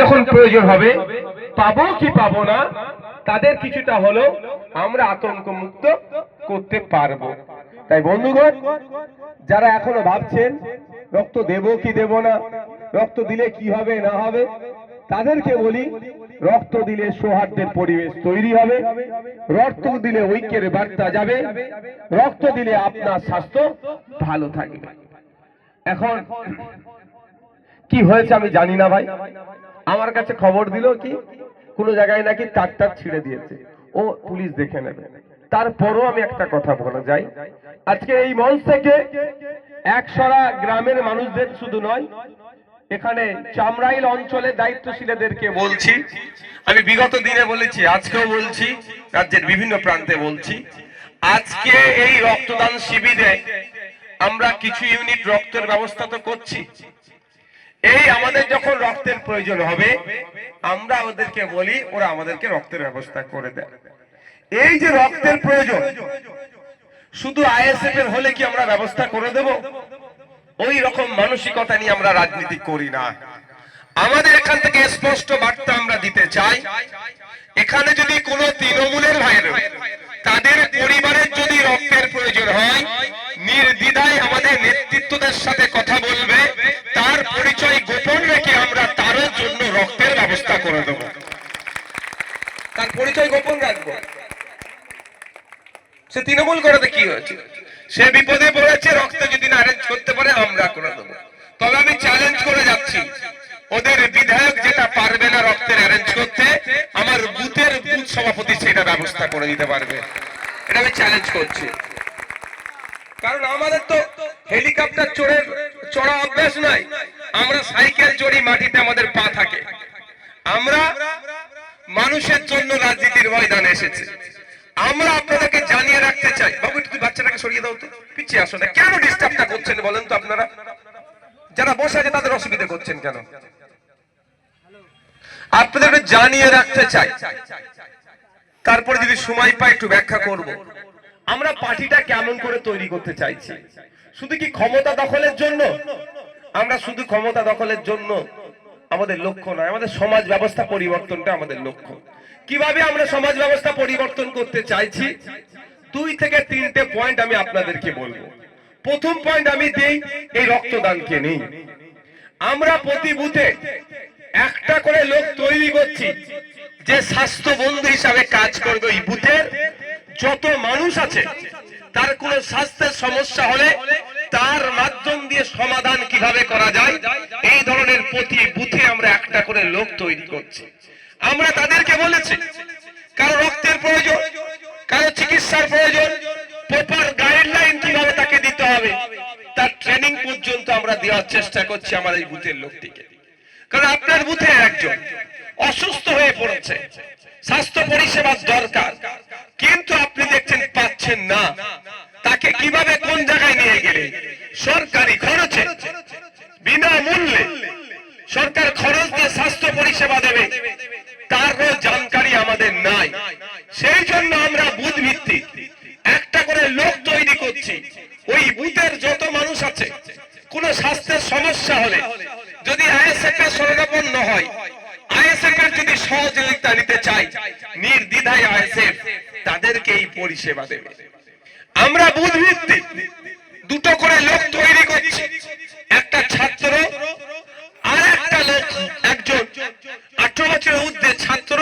যখন প্রয়োজন হবে পাবো কি পাবো না তাদের কিছুটা হলো আমরা আতঙ্ক মুক্ত করতে পারবো। তাই বন্ধুগণ, যারা এখনো ভাবছেন রক্ত দেব কি দেব না, রক্ত দিলে কি হবে না হবে, তাদেরকে বলি রক্ত দিলে সৌহার্দ্যের পরিবেশ তৈরি হবে, রক্ত দিলে ঐক্যের বার্তা যাবে, রক্ত দিলে আপনার স্বাস্থ্য ভালো থাকবে। এখন কি হয়েছে আমি জানি না ভাই, আমার কাছে খবর দিল কি কোন জায়গায় নাকি তার ছিঁড়ে দিয়েছে, ও পুলিশ দেখে নেবে। তারপরও আমি একটা কথা বলা যাই, আজকে এই মঞ্চ থেকে একসরা গ্রামের মানুষদের শুধু নয়, এখানে চামড়াইল অঞ্চলের দায়িত্বশীলদেরকে বলছি, আমি বিগত দিনে বলেছি, আজকেও বলছি, রাজ্যের বিভিন্ন প্রান্তে বলছি, আজকে এই রক্তদান শিবিরে আমরা কিছু ইউনিট রক্তের ব্যবস্থা তো করছি। এই আমাদের যখন রক্তের প্রয়োজন হবে আমরা ওদেরকে বলি, ওরা আমাদেরকে রক্তের ব্যবস্থা করে দেয়। এই যে রক্তের প্রয়োজন শুধু আইএসএফ এর হলে কি আমরা ব্যবস্থা করে দেব? ওই রকম মানসিকতা নিয়ে আমরা রাজনীতি করি না। আমাদের এখান থেকে স্পষ্ট বার্তা আমরা দিতে চাই, এখানে যদি কোনো তৃণমূলের ভাইয়ের তাদের পরিবারের যদি রক্তের প্রয়োজন হয়, নির্দ্বিধায় আমাদের নেতৃত্বদের সাথে কথা বলবে, তার পরিচয় গোপন রেখে আমরা তার জন্য রক্তের ব্যবস্থা করে দেব। তার পরিচয় গোপন রাখবো। সে তৃণমূল করাতে কি হয়েছে, সে বিপদে পড়েছে, রক্ত যদি না অ্যারেঞ্জ করতে পারে আমরা করে দেবো। তবে আমি চ্যালেঞ্জ করে যাচ্ছি, ওদের বিধায়ক যেটা পারবে না রক্তের অ্যারেঞ্জ করতে, আমার বুথের বুথ সভাপতি সেটা ব্যবস্থা করে দিতে পারবে। এটা আমি চ্যালেঞ্জ করছি। কারণ আমাদের তো হেলিকপ্টার চড়া অভ্যাস নাই, আমরা সাইকেল চড়ি, মাটিতে আমাদের পা থাকে। আমরা মানুষের জন্য রাজনীতির ময়দানে এসেছি। আমরা আপনাদেরকে জানিয়ে রাখতে চাই, বাবু একটু বাচ্চাটাকে সরিয়ে দাও তো, পিছিয়ে আসো না, কেন ডিস্টার্বটা করছেন বলেন তো? আপনারা যারা বসে আছে তাদের অসুবিধা করছেন কেন? আপনাদেরকে জানিয়ে রাখতে চাই, তারপরে যদি সময় পাই একটু ব্যাখ্যা করব। আমরা পার্টিটা কেমন করে তৈরি করতে চাইছি, শুধু কি ক্ষমতা দখলের জন্য? আমরা শুধু ক্ষমতা দখলের জন্য আমাদের লক্ষ্য নয়, আমাদের সমাজ ব্যবস্থা পরিবর্তনটা আমাদের লক্ষ্য। কিভাবে আমরা সমাজ ব্যবস্থা পরিবর্তন করতে চাইছি, 2 থেকে 3টে পয়েন্ট আমি আপনাদেরকে বলবো। প্রথম পয়েন্ট আমি দেই এই রক্তদানকে নেই। আমরা প্রতি বুথে একটা করে লোক তৈরি করছি যে স্বাস্থ্য বন্ধু হিসাবে কাজ করবে। এই বুথের যত মানুষ আছে তার কোনো স্বাস্থ্যের সমস্যা হলে তার মাধ্যম দিয়ে সমাধান কিভাবে করা যায়, এই ধরনের প্রতি বুথে আমরা একটা করে লোক তৈরি করছি। আমরা তাদেরকে বলেছি কারো রক্তের প্রয়োজন, কারো চিকিৎসার প্রয়োজন, প্রপার গাইডলাইন কিভাবে তাকে দিতে হবে তার ট্রেনিং পর্যন্ত আমরা দেওয়ার চেষ্টা করছি আমার এই বুথের লোকটিকে। কারণ আপনার বুথে একজন অসুস্থ হয়ে পড়েছে, স্বাস্থ্য পরিষেবার দরকার, কিন্তু আপনি দেখছেন পাচ্ছেন না, তাকে কিভাবে কোন জায়গায় নিয়ে গেলে সরকারি খরচে বিনামূল্যে সরকার খরচ দিয়ে স্বাস্থ্য পরিষেবা দেবে তারও জানকারি আমাদের নাই। সেই জন্য আমরা বুথ ভিত্তিক একটা করে লোক তৈরি করছি। ওই বুথের যত মানুষ আছে কোন স্বাস্থ্যের সমস্যা হলে যদি আইএসএফ এর শরণাপন্ন হয়, আইএসএফ এর যদি সহযোগিতা নিতে চাই, নির্দ্বিধায় আইএসএফ তাদেরকে এই পরিষেবা দেবে। আমরা বুথ ভিত্তিক 2টো করে লোক তৈরি করছি, একটা ছাত্র আর একটা লোক, একজন 18 বছরের ঊর্ধ্বে ছাত্র